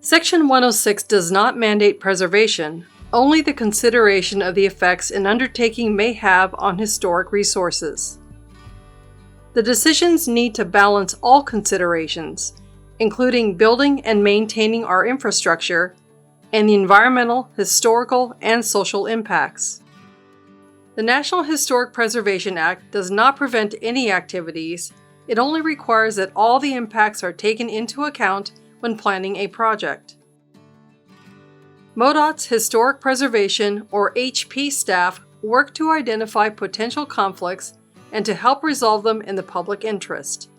Section 106 does not mandate preservation, only the consideration of the effects an undertaking may have on historic resources. The decisions need to balance all considerations, including building and maintaining our infrastructure, and the environmental, historical, and social impacts. The National Historic Preservation Act does not prevent any activities, it only requires that all the impacts are taken into account when planning a project. MoDOT's Historic Preservation, or HP staff, work to identify potential conflicts and to help resolve them in the public interest.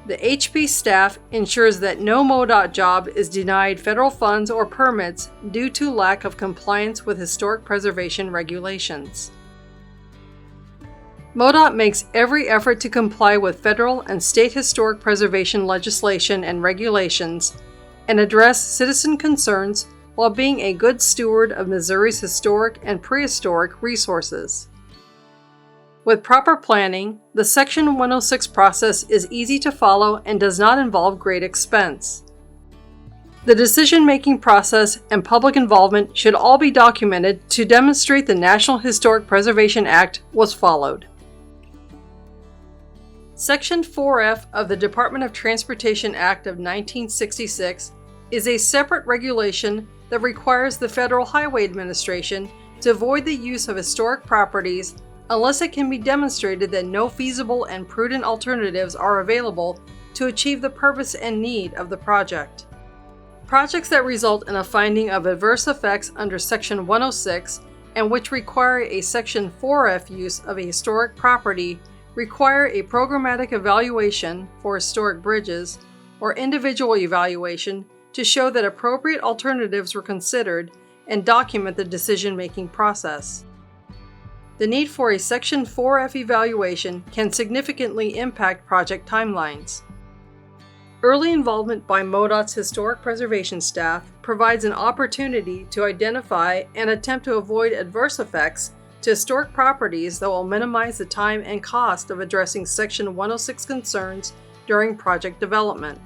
The HP staff ensures that no MoDOT job is denied federal funds or permits due to lack of compliance with historic preservation regulations. MoDOT makes every effort to comply with federal and state historic preservation legislation and regulations and address citizen concerns while being a good steward of Missouri's historic and prehistoric resources. With proper planning, the Section 106 process is easy to follow and does not involve great expense. The decision-making process and public involvement should all be documented to demonstrate the National Historic Preservation Act was followed. Section 4F of the Department of Transportation Act of 1966 is a separate regulation that requires the Federal Highway Administration to avoid the use of historic properties unless it can be demonstrated that no feasible and prudent alternatives are available to achieve the purpose and need of the project. Projects that result in a finding of adverse effects under Section 106 and which require a Section 4F use of a historic property require a programmatic evaluation for historic bridges or individual evaluation to show that appropriate alternatives were considered and document the decision-making process. The need for a Section 4F evaluation can significantly impact project timelines. Early involvement by MoDOT's historic preservation staff provides an opportunity to identify and attempt to avoid adverse effects to historic properties that will minimize the time and cost of addressing Section 106 concerns during project development.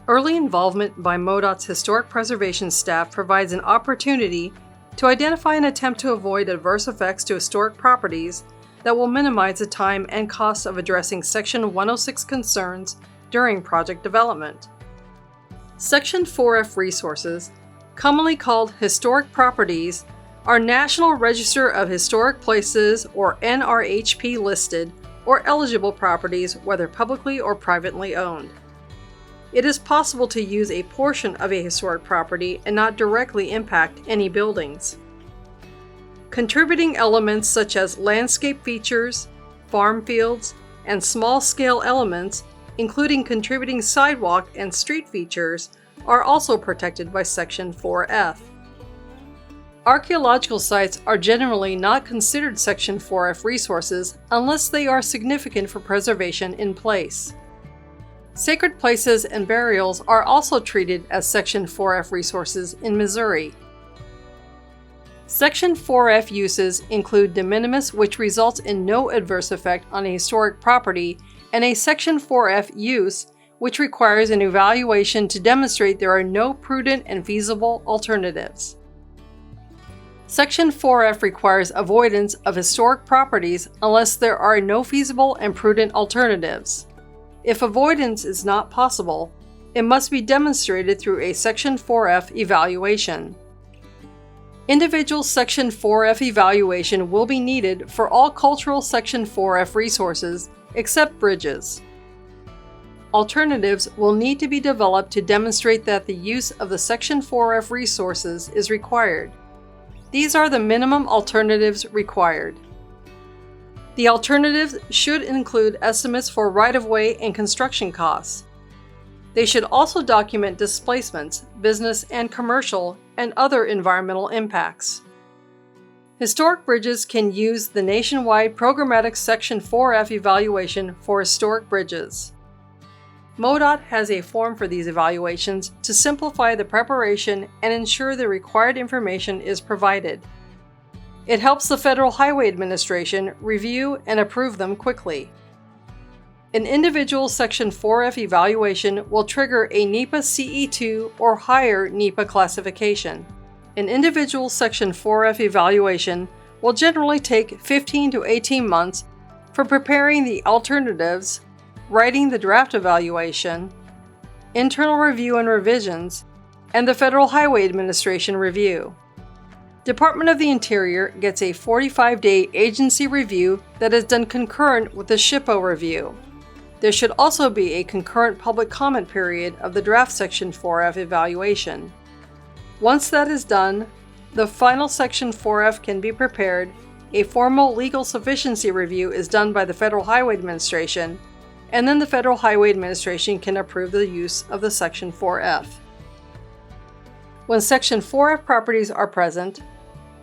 Early involvement by MoDOT's historic preservation staff provides an opportunity to identify and attempt to avoid adverse effects to historic properties that will minimize the time and cost of addressing Section 106 concerns during project development. Section 4F resources, commonly called historic properties, are National Register of Historic Places or NRHP listed or eligible properties, whether publicly or privately owned. It is possible to use a portion of a historic property and not directly impact any buildings. Contributing elements such as landscape features, farm fields, and small-scale elements, including contributing sidewalk and street features, are also protected by Section 4F. Archaeological sites are generally not considered Section 4F resources unless they are significant for preservation in place. Sacred places and burials are also treated as Section 4F resources in Missouri. Section 4F uses include de minimis, which results in no adverse effect on a historic property, and a Section 4F use, which requires an evaluation to demonstrate there are no prudent and feasible alternatives. Section 4F requires avoidance of historic properties unless there are no feasible and prudent alternatives. If avoidance is not possible, it must be demonstrated through a Section 4F evaluation. Individual Section 4F evaluation will be needed for all cultural Section 4F resources except bridges. Alternatives will need to be developed to demonstrate that the use of the Section 4F resources is required. These are the minimum alternatives required. The alternatives should include estimates for right-of-way and construction costs. They should also document displacements, business and commercial, and other environmental impacts. Historic bridges can use the nationwide programmatic Section 4F evaluation for historic bridges. MoDOT has a form for these evaluations to simplify the preparation and ensure the required information is provided. It helps the Federal Highway Administration review and approve them quickly. An individual Section 4F evaluation will trigger a NEPA CE2 or higher NEPA classification. An individual Section 4F evaluation will generally take 15 to 18 months for preparing the alternatives, writing the draft evaluation, internal review and revisions, and the Federal Highway Administration review. Department of the Interior gets a 45-day agency review that is done concurrent with the SHPO review. There should also be a concurrent public comment period of the draft Section 4F evaluation. Once that is done, the final Section 4F can be prepared, a formal legal sufficiency review is done by the Federal Highway Administration, and then the Federal Highway Administration can approve the use of the Section 4F. When Section 4F properties are present,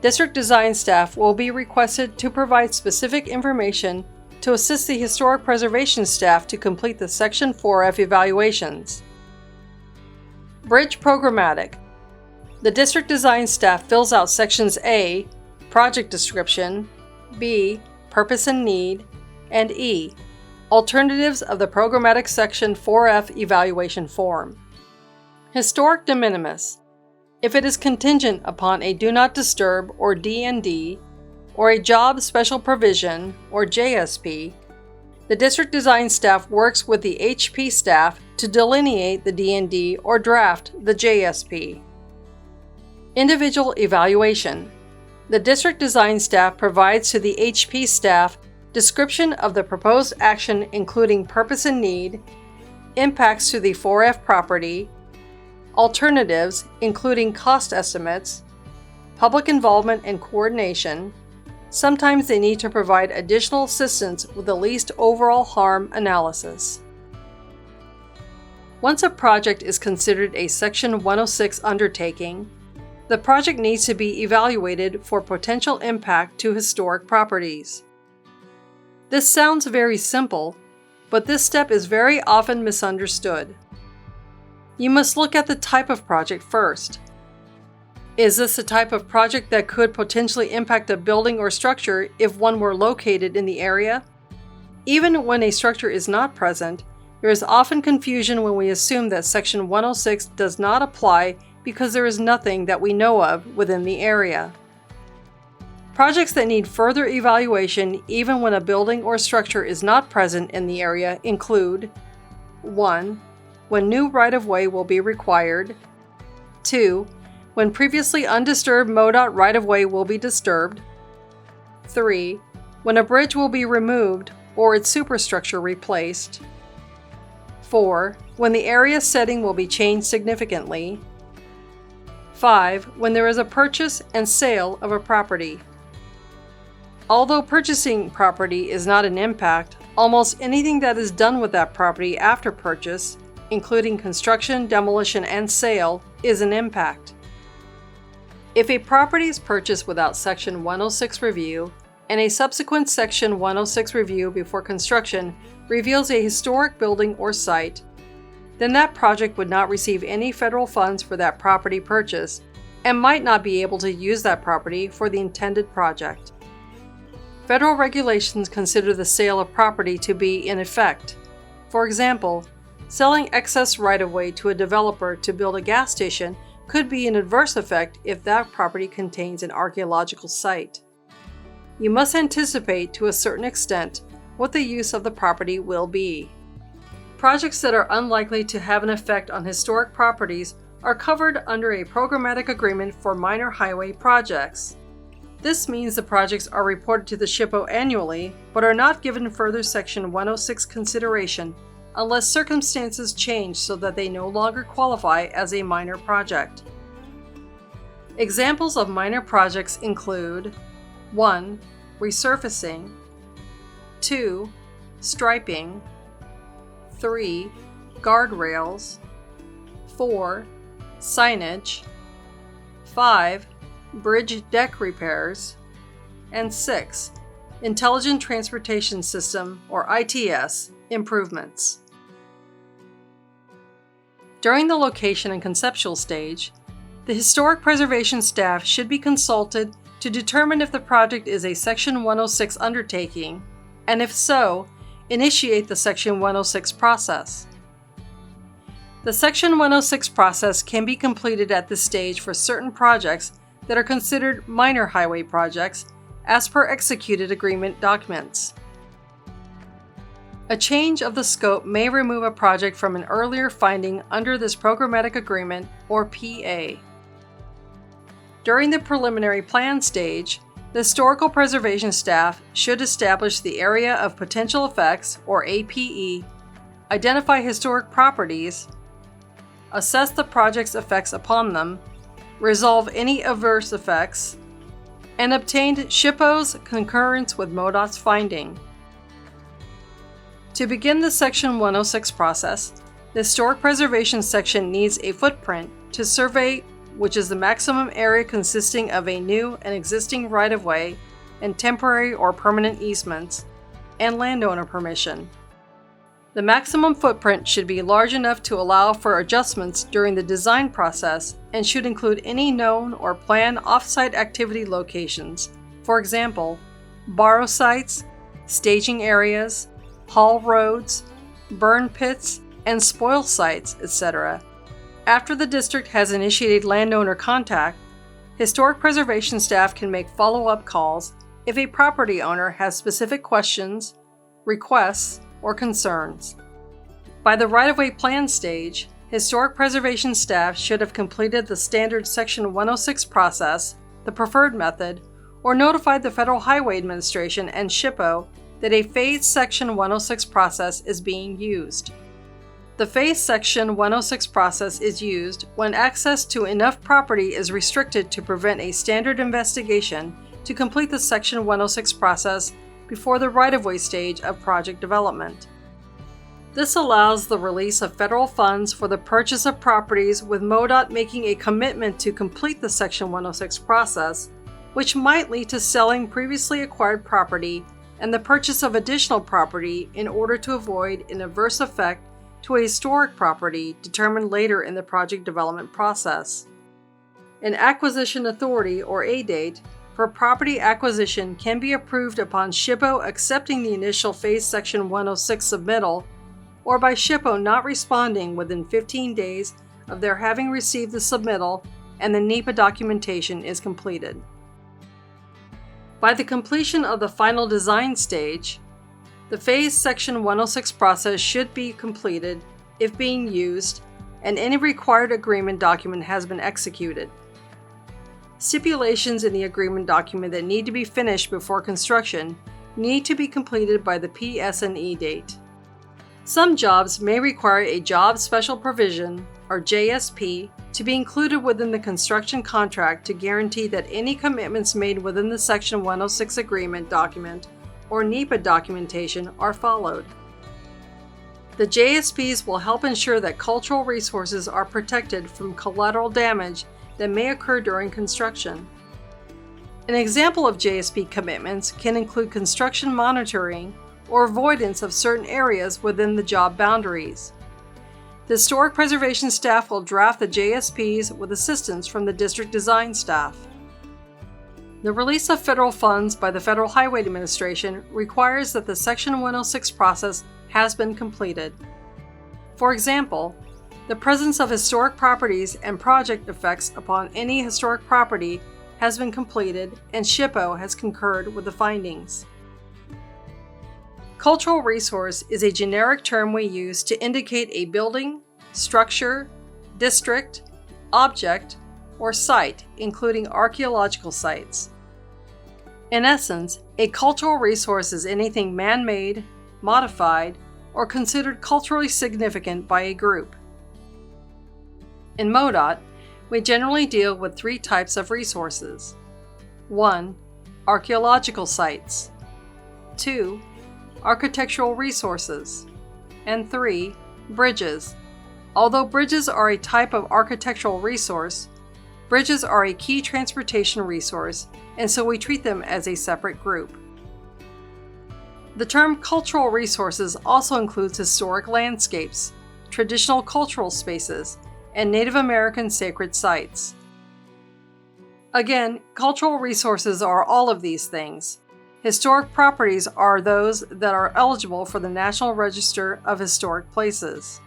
District Design staff will be requested to provide specific information to assist the Historic Preservation staff to complete the Section 4F evaluations. Bridge Programmatic. The District Design staff fills out Sections A, Project Description, B, Purpose and Need, and E, Alternatives of the Programmatic Section 4F evaluation form. Historic de minimis. If it is contingent upon a Do Not Disturb or D&D, or a Job Special Provision or JSP, the District Design staff works with the HP staff to delineate the D&D or draft the JSP. Individual evaluation. The District Design staff provides to the HP staff description of the proposed action including purpose and need, impacts to the 4F property, alternatives including cost estimates, public involvement and coordination. Sometimes they need to provide additional assistance with the least overall harm analysis. Once a project is considered a Section 106 undertaking, the project needs to be evaluated for potential impact to historic properties. This sounds very simple, but this step is very often misunderstood. You must look at the type of project first. Is this a type of project that could potentially impact a building or structure if one were located in the area? Even when a structure is not present, there is often confusion when we assume that Section 106 does not apply because there is nothing that we know of within the area. Projects that need further evaluation even when a building or structure is not present in the area include 1. When new right-of-way will be required. 2. When previously undisturbed MoDOT right-of-way will be disturbed. 3. When a bridge will be removed or its superstructure replaced. 4. When the area setting will be changed significantly. 5. When there is a purchase and sale of a property. Although purchasing property is not an impact, almost anything that is done with that property after purchase, including construction, demolition, and sale, is an impact. If a property is purchased without Section 106 review, and a subsequent Section 106 review before construction reveals a historic building or site, then that project would not receive any federal funds for that property purchase and might not be able to use that property for the intended project. Federal regulations consider the sale of property to be in effect. For example, selling excess right-of-way to a developer to build a gas station could be an adverse effect if that property contains an archaeological site. You must anticipate to a certain extent what the use of the property will be. Projects that are unlikely to have an effect on historic properties are covered under a programmatic agreement for minor highway projects. This means the projects are reported to the SHPO annually, but are not given further Section 106 consideration unless circumstances change so that they no longer qualify as a minor project. Examples of minor projects include 1. Resurfacing, 2. Striping, 3. Guardrails, 4. Signage, 5. Bridge deck repairs, and 6. Intelligent Transportation System, or ITS, improvements. During the location and conceptual stage, the Historic Preservation staff should be consulted to determine if the project is a Section 106 undertaking, and if so, initiate the Section 106 process. The Section 106 process can be completed at this stage for certain projects that are considered minor highway projects as per executed agreement documents. A change of the scope may remove a project from an earlier finding under this programmatic agreement or PA. During the preliminary plan stage, the historical preservation staff should establish the area of potential effects or APE, identify historic properties, assess the project's effects upon them, resolve any adverse effects, and obtained SHPO's concurrence with MoDOT's finding. To begin the Section 106 process, the Historic Preservation section needs a footprint to survey, which is the maximum area consisting of a new and existing right-of-way and temporary or permanent easements, and landowner permission. The maximum footprint should be large enough to allow for adjustments during the design process and should include any known or planned off-site activity locations, for example, borrow sites, staging areas, haul roads, burn pits, and spoil sites, etc. After the district has initiated landowner contact, historic preservation staff can make follow-up calls if a property owner has specific questions, requests, or concerns. By the right-of-way plan stage, historic preservation staff should have completed the standard Section 106 process, the preferred method, or notified the Federal Highway Administration and SHPO that a phased Section 106 process is being used. The phased Section 106 process is used when access to enough property is restricted to prevent a standard investigation to complete the Section 106 process before the right-of-way stage of project development. This allows the release of federal funds for the purchase of properties with MoDOT making a commitment to complete the Section 106 process, which might lead to selling previously acquired property and the purchase of additional property in order to avoid an adverse effect to a historic property determined later in the project development process. An acquisition authority, or ADATE, for property acquisition can be approved upon SHPO accepting the initial phase Section 106 submittal or by SHPO not responding within 15 days of their having received the submittal and the NEPA documentation is completed. By the completion of the final design stage, the phased Section 106 process should be completed if being used, and any required agreement document has been executed. Stipulations in the agreement document that need to be finished before construction need to be completed by the PS&E date. Some jobs may require a Job Special Provision, or JSP, to be included within the construction contract to guarantee that any commitments made within the Section 106 agreement document or NEPA documentation are followed. The JSPs will help ensure that cultural resources are protected from collateral damage that may occur during construction. An example of JSP commitments can include construction monitoring or avoidance of certain areas within the job boundaries. The Historic Preservation staff will draft the JSPs with assistance from the district design staff. The release of federal funds by the Federal Highway Administration requires that the Section 106 process has been completed. For example, the presence of historic properties and project effects upon any historic property has been completed and SHPO has concurred with the findings. Cultural resource is a generic term we use to indicate a building, structure, district, object, or site, including archaeological sites. In essence, a cultural resource is anything man-made, modified, or considered culturally significant by a group. In MoDOT, we generally deal with three types of resources. 1. Archaeological sites. 2. Architectural resources. And 3. Bridges. Although bridges are a type of architectural resource, bridges are a key transportation resource, and so we treat them as a separate group. The term cultural resources also includes historic landscapes, traditional cultural spaces, and Native American sacred sites. Again, cultural resources are all of these things. Historic properties are those that are eligible for the National Register of Historic Places.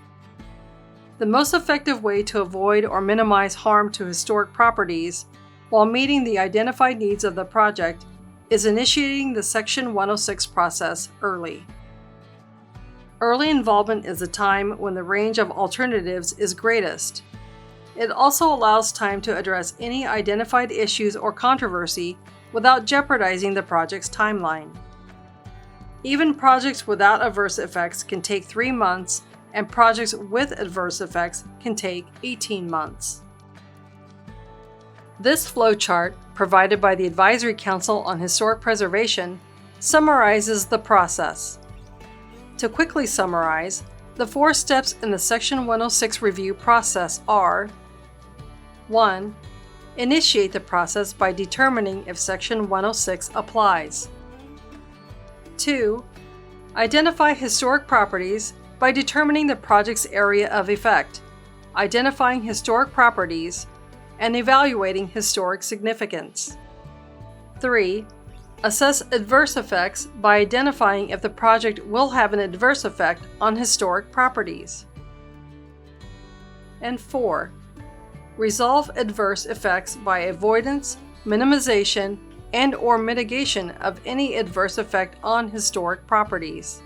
The most effective way to avoid or minimize harm to historic properties while meeting the identified needs of the project is initiating the Section 106 process early. Early involvement is a time when the range of alternatives is greatest. It also allows time to address any identified issues or controversy without jeopardizing the project's timeline. Even projects without adverse effects can take 3 months, and projects with adverse effects can take 18 months. This flowchart, provided by the Advisory Council on Historic Preservation, summarizes the process. To quickly summarize, the 4 steps in the Section 106 review process are: 1. Initiate the process by determining if Section 106 applies. 2. Identify historic properties by determining the project's area of effect, identifying historic properties, and evaluating historic significance. 3. Assess adverse effects by identifying if the project will have an adverse effect on historic properties. And 4. Resolve adverse effects by avoidance, minimization, and/or mitigation of any adverse effect on historic properties.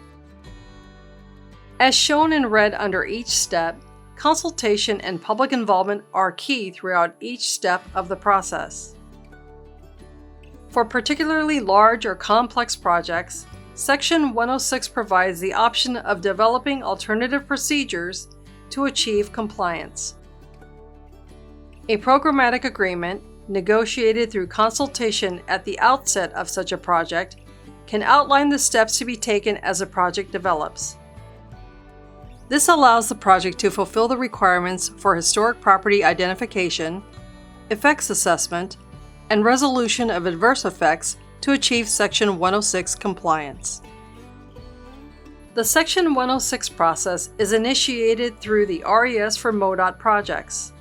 As shown in red under each step, consultation and public involvement are key throughout each step of the process. For particularly large or complex projects, Section 106 provides the option of developing alternative procedures to achieve compliance. A programmatic agreement, negotiated through consultation at the outset of such a project, can outline the steps to be taken as a project develops. This allows the project to fulfill the requirements for historic property identification, effects assessment, and resolution of adverse effects to achieve Section 106 compliance. The Section 106 process is initiated through the RES for MoDOT projects.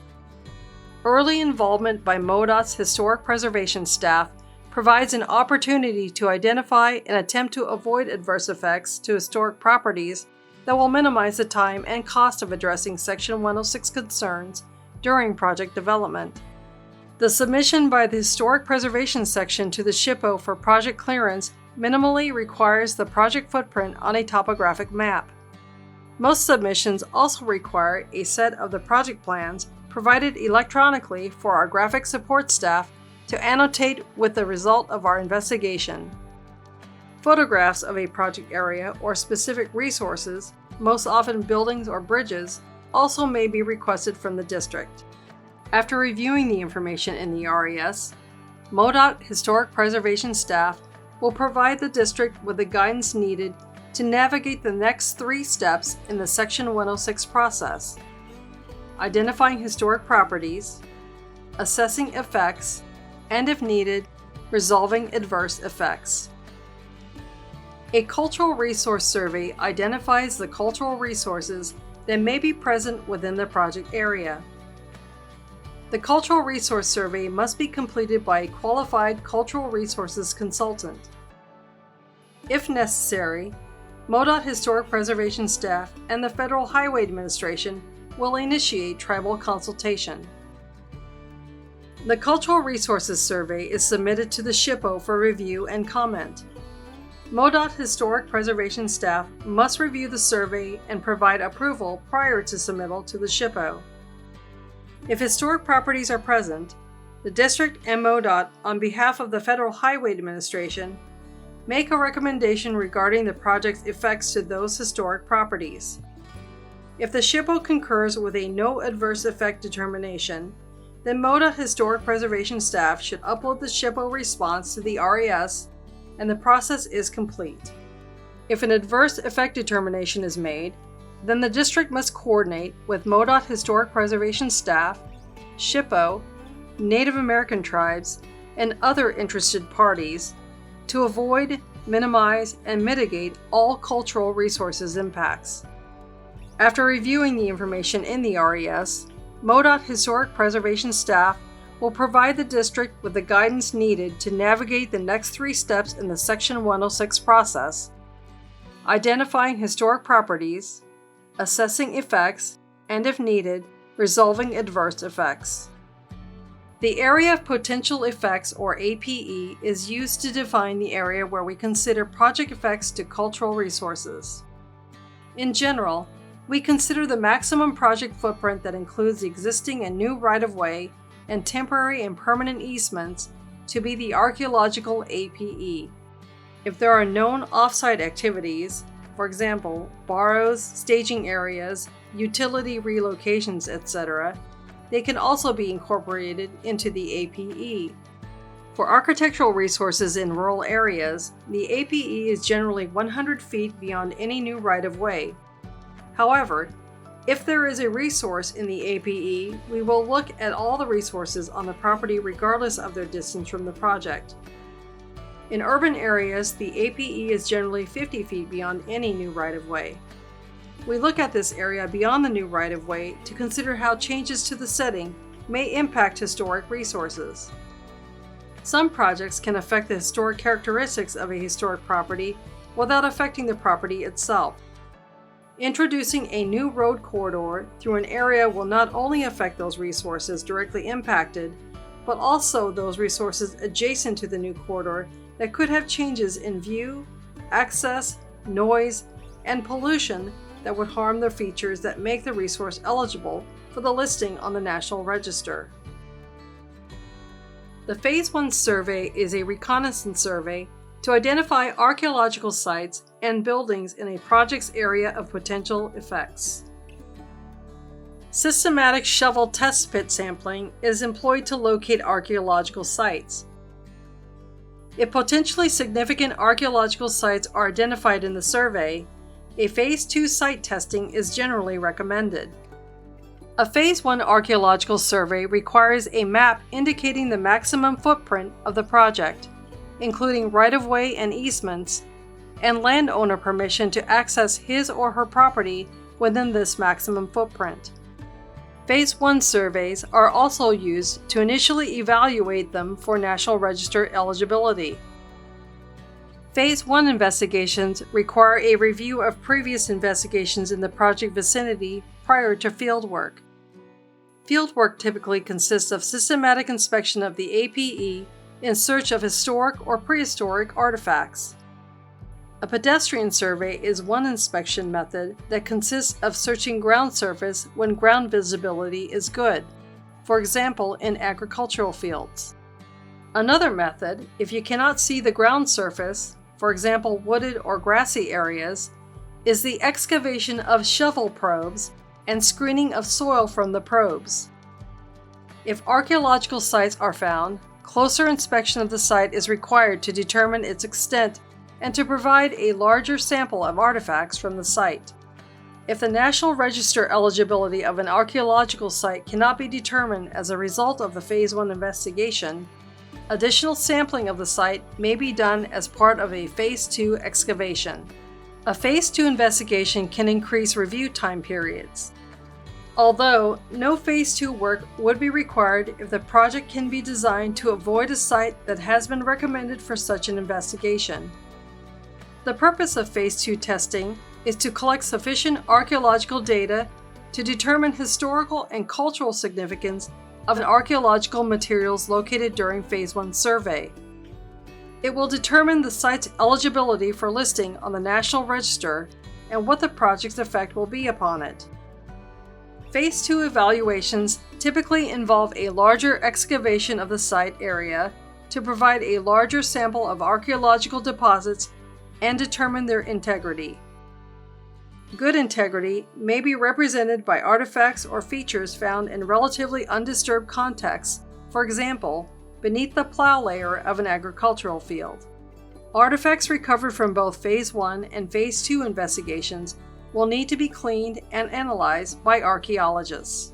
Early involvement by MoDOT's historic preservation staff provides an opportunity to identify and attempt to avoid adverse effects to historic properties that will minimize the time and cost of addressing Section 106 concerns during project development. The submission by the Historic Preservation section to the SHPO for project clearance minimally requires the project footprint on a topographic map. Most submissions also require a set of the project plans provided electronically for our graphic support staff to annotate with the result of our investigation. Photographs of a project area or specific resources, most often buildings or bridges, also may be requested from the district. After reviewing the information in the RES, MoDOT Historic Preservation staff will provide the district with the guidance needed to navigate the next 3 steps in the Section 106 process: identifying historic properties, assessing effects, and if needed, resolving adverse effects. A cultural resource survey identifies the cultural resources that may be present within the project area. The cultural resource survey must be completed by a qualified cultural resources consultant. If necessary, MoDOT Historic Preservation staff and the Federal Highway Administration will initiate tribal consultation. The Cultural Resources Survey is submitted to the SHPO for review and comment. MoDOT Historic Preservation staff must review the survey and provide approval prior to submittal to the SHPO. If historic properties are present, the district and MoDOT, on behalf of the Federal Highway Administration, make a recommendation regarding the project's effects to those historic properties. If the SHPO concurs with a no adverse effect determination, then MoDOT Historic Preservation staff should upload the SHPO response to the RES and the process is complete. If an adverse effect determination is made, then the district must coordinate with MoDOT Historic Preservation staff, SHPO, Native American tribes, and other interested parties to avoid, minimize, and mitigate all cultural resources impacts. After reviewing the information in the RES, MoDOT Historic Preservation staff will provide the district with the guidance needed to navigate the next 3 steps in the Section 106 process: identifying historic properties, assessing effects, and if needed, resolving adverse effects. The Area of Potential Effects, or APE, is used to define the area where we consider project effects to cultural resources. In general, we consider the maximum project footprint that includes the existing and new right-of-way and temporary and permanent easements to be the archaeological APE. If there are known off-site activities, for example, borrows, staging areas, utility relocations, etc., they can also be incorporated into the APE. For architectural resources in rural areas, the APE is generally 100 feet beyond any new right-of-way. However, if there is a resource in the APE, we will look at all the resources on the property regardless of their distance from the project. In urban areas, the APE is generally 50 feet beyond any new right-of-way. We look at this area beyond the new right-of-way to consider how changes to the setting may impact historic resources. Some projects can affect the historic characteristics of a historic property without affecting the property itself. Introducing a new road corridor through an area will not only affect those resources directly impacted, but also those resources adjacent to the new corridor that could have changes in view, access, noise, and pollution that would harm the features that make the resource eligible for the listing on the National Register. The Phase 1 survey is a reconnaissance survey to identify archaeological sites and buildings in a project's area of potential effects. Systematic shovel test pit sampling is employed to locate archaeological sites. If potentially significant archaeological sites are identified in the survey, a Phase 2 site testing is generally recommended. A Phase 1 archaeological survey requires a map indicating the maximum footprint of the project, including right-of-way and easements, and landowner permission to access his or her property within this maximum footprint. Phase 1 surveys are also used to initially evaluate them for National Register eligibility. Phase 1 investigations require a review of previous investigations in the project vicinity prior to fieldwork. Fieldwork typically consists of systematic inspection of the APE in search of historic or prehistoric artifacts. A pedestrian survey is one inspection method that consists of searching ground surface when ground visibility is good, for example in agricultural fields. Another method, if you cannot see the ground surface, for example wooded or grassy areas, is the excavation of shovel probes and screening of soil from the probes. If archaeological sites are found, closer inspection of the site is required to determine its extent and to provide a larger sample of artifacts from the site. If the National Register eligibility of an archaeological site cannot be determined as a result of the Phase 1 investigation, additional sampling of the site may be done as part of a Phase 2 excavation. A Phase 2 investigation can increase review time periods. Although no Phase 2 work would be required if the project can be designed to avoid a site that has been recommended for such an investigation. The purpose of Phase 2 testing is to collect sufficient archaeological data to determine historical and cultural significance of an archaeological materials located during Phase 1 survey. It will determine the site's eligibility for listing on the National Register and what the project's effect will be upon it. Phase 2 evaluations typically involve a larger excavation of the site area to provide a larger sample of archaeological deposits and determine their integrity. Good integrity may be represented by artifacts or features found in relatively undisturbed contexts, for example, beneath the plow layer of an agricultural field. Artifacts recovered from both Phase 1 and Phase 2 investigations will need to be cleaned and analyzed by archaeologists.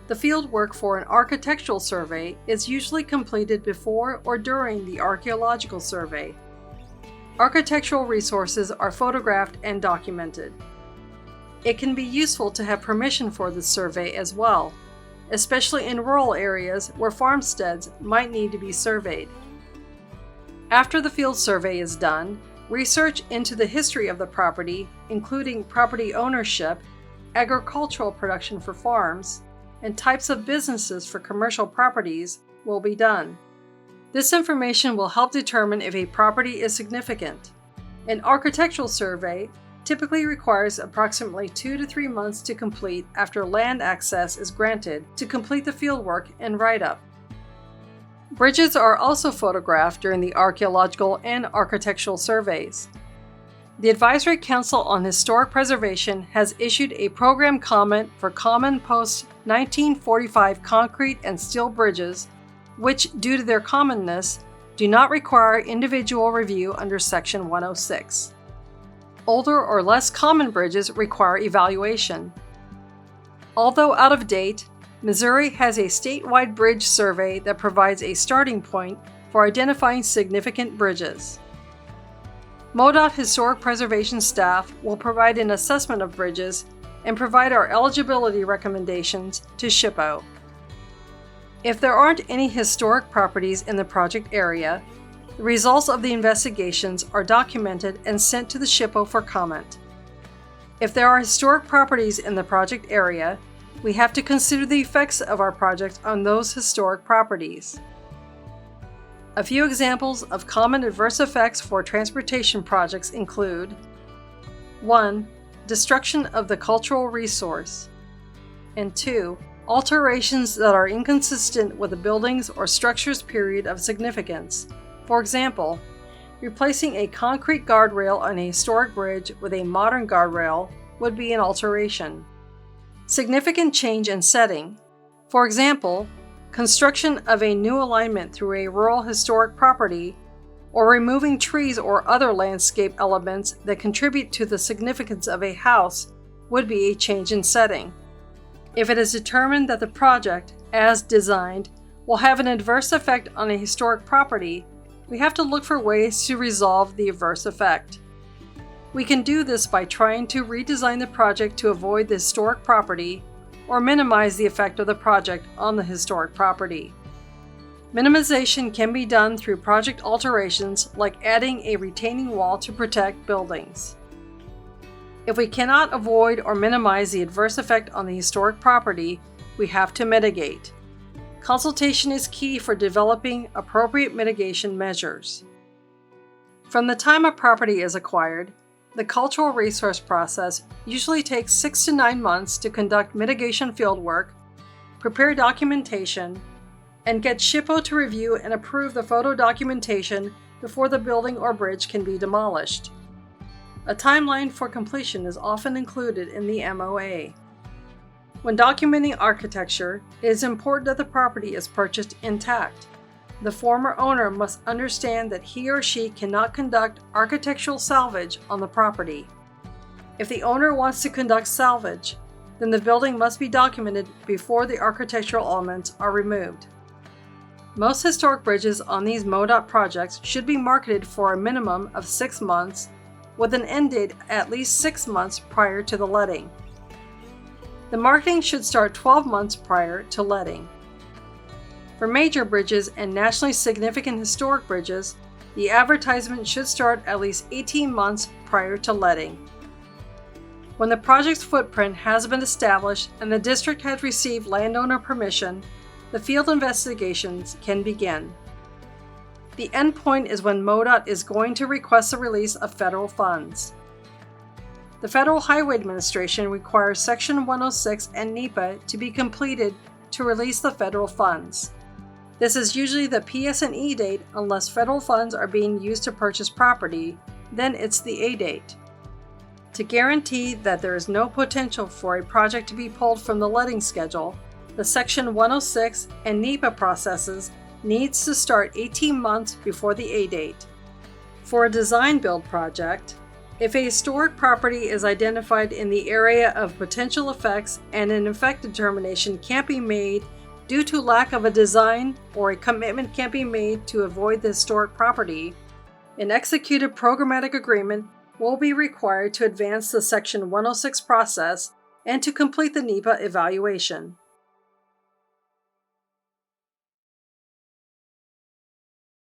The fieldwork for an architectural survey is usually completed before or during the archaeological survey. Architectural resources are photographed and documented. It can be useful to have permission for this survey as well, especially in rural areas where farmsteads might need to be surveyed. After the field survey is done, research into the history of the property, including property ownership, agricultural production for farms, and types of businesses for commercial properties, will be done. This information will help determine if a property is significant. An architectural survey typically requires approximately 2 to 3 months to complete after land access is granted to complete the fieldwork and write-up. Bridges are also photographed during the archaeological and architectural surveys. The Advisory Council on Historic Preservation has issued a program comment for common post-1945 concrete and steel bridges, which, due to their commonness, do not require individual review under Section 106. Older or less common bridges require evaluation. Although out of date, Missouri has a statewide bridge survey that provides a starting point for identifying significant bridges. MoDOT Historic Preservation staff will provide an assessment of bridges and provide our eligibility recommendations to SHPO. If there aren't any historic properties in the project area, the results of the investigations are documented and sent to the SHPO for comment. If there are historic properties in the project area, we have to consider the effects of our project on those historic properties. A few examples of common adverse effects for transportation projects include 1. Destruction of the cultural resource, and 2. Alterations that are inconsistent with the building's or structure's period of significance. For example, replacing a concrete guardrail on a historic bridge with a modern guardrail would be an alteration. Significant change in setting. For example, construction of a new alignment through a rural historic property, or removing trees or other landscape elements that contribute to the significance of a house would be a change in setting. If it is determined that the project, as designed, will have an adverse effect on a historic property, we have to look for ways to resolve the adverse effect. We can do this by trying to redesign the project to avoid the historic property or minimize the effect of the project on the historic property. Minimization can be done through project alterations like adding a retaining wall to protect buildings. If we cannot avoid or minimize the adverse effect on the historic property, we have to mitigate. Consultation is key for developing appropriate mitigation measures. From the time a property is acquired, the cultural resource process usually takes 6 to 9 months to conduct mitigation fieldwork, prepare documentation, and get SHPO to review and approve the photo documentation before the building or bridge can be demolished. A timeline for completion is often included in the MOA. When documenting architecture, it is important that the property is purchased intact. The former owner must understand that he or she cannot conduct architectural salvage on the property. If the owner wants to conduct salvage, then the building must be documented before the architectural elements are removed. Most historic bridges on these MoDOT projects should be marketed for a minimum of 6 months, with an end date at least 6 months prior to the letting. The marketing should start 12 months prior to letting. For major bridges and nationally significant historic bridges, the advertisement should start at least 18 months prior to letting. When the project's footprint has been established and the district has received landowner permission, the field investigations can begin. The endpoint is when MoDOT is going to request the release of federal funds. The Federal Highway Administration requires Section 106 and NEPA to be completed to release the federal funds. This is usually the PS&E date unless federal funds are being used to purchase property, then it's the A date. To guarantee that there is no potential for a project to be pulled from the letting schedule, the Section 106 and NEPA processes needs to start 18 months before the A date. For a design-build project, if a historic property is identified in the area of potential effects and an effect determination can't be made due to lack of a design or a commitment can't be made to avoid the historic property, an executed programmatic agreement will be required to advance the Section 106 process and to complete the NEPA evaluation.